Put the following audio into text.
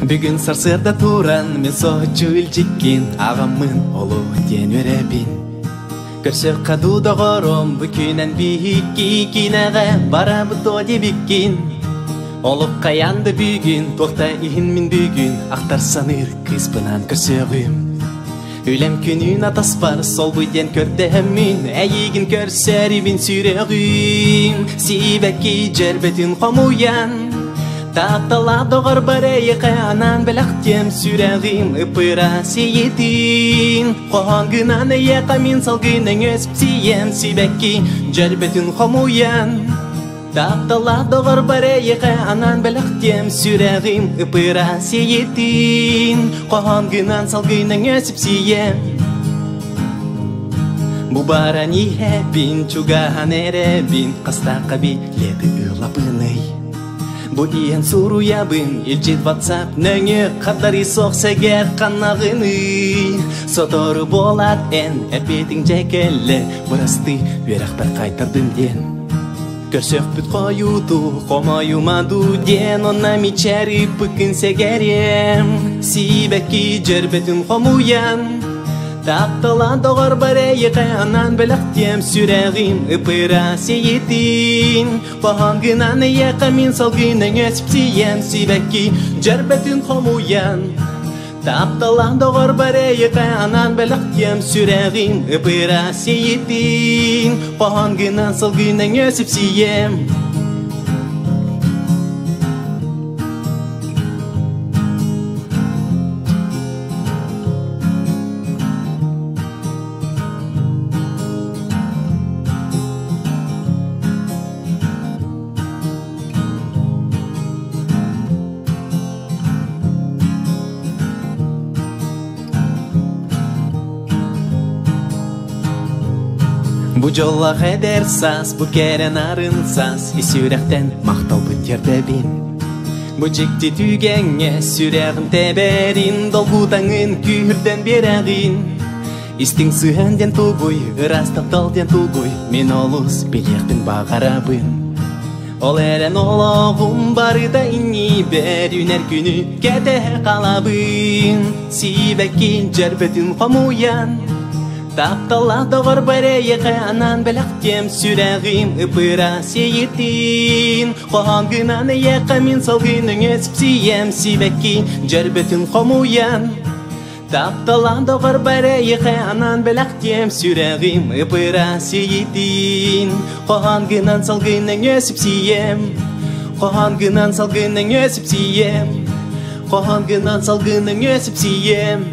Бүгін сарсырда туран мен соғычу үлчіккен ағамын олу ден өребін. Көрсек қадуда ғором бүкінен бейікки кинаға бара бұто дебіккен. Олып қаянды бүгін тоқта иін мен бүгін ақтар саныр қыспынан көрсеғім. Өлем күнін атаспар сол бұйден көрдемін әйігін көрсерібін сүрегім. Сибәкі жербетін қомуян Таптала доғыр барайықы анан білақтем сүрәғим ұпыра сейетін. Қоғанғынан әйеқа мен салғының өсіп сием сибәкі жербетін қомуян. Таптала доғыр барайықы анан білақтем сүрәғим ұпыра сейетін. Қоғанғынан салғының өсіп сием. Бұбаран ехәбін чуғахан әрәбін қастаққа биледі ұлапыный. Бу иен суру ябын илжит ватсап нөңі қаттары соқсагер қанағыны. Сотору болат ән әпетің жәкелі бұрасты верақтар қайтардым ден. Көрсек бүт қойуду қомайумаду ден онна мичәрі пүкін сәгерем. Сибәкі жербетін қомуян Таптала доғыр барайықы анан білақтем сүрәғим ұпыра сейетін. Қоғанғынан әйеқа мен салғының өсіп сием сибәкі жербетін қомуян. Таптала доғыр барайықы анан білақтем сүрәғим ұпыра сейетін. Қоғанғынан салғының өсіп сием. Бұ жолла қайдер сас, бұ кәрен арын сас, сүрәқтен мақтал бұттерді бін. Бұ жекті түйгенге сүрәғін тәбәрін, долғутаңын күйірден берәғын. Истің сүйенден тұғой, ұрастақталден тұғой, мен олыс білеқпін бағарабын. Ол әрен олағым бары да инни бәр үнер күні кәді қалабын. Сибәкін жербетін қомуян Таптала доғыр барайықы анан білақтем сүрәғим ұпыра сейетін. Қоғанғынан әйеқа мен салғының өсіп сием сибәкі жербетін қомуян. Таптала доғыр барайықы анан білақтем сүрәғим ұпыра сейетін. Қоғанғынан салғының өсіп сием. Қоғанғынан салғының өсіп сием. Қоғанғынан салғының өсіп сием.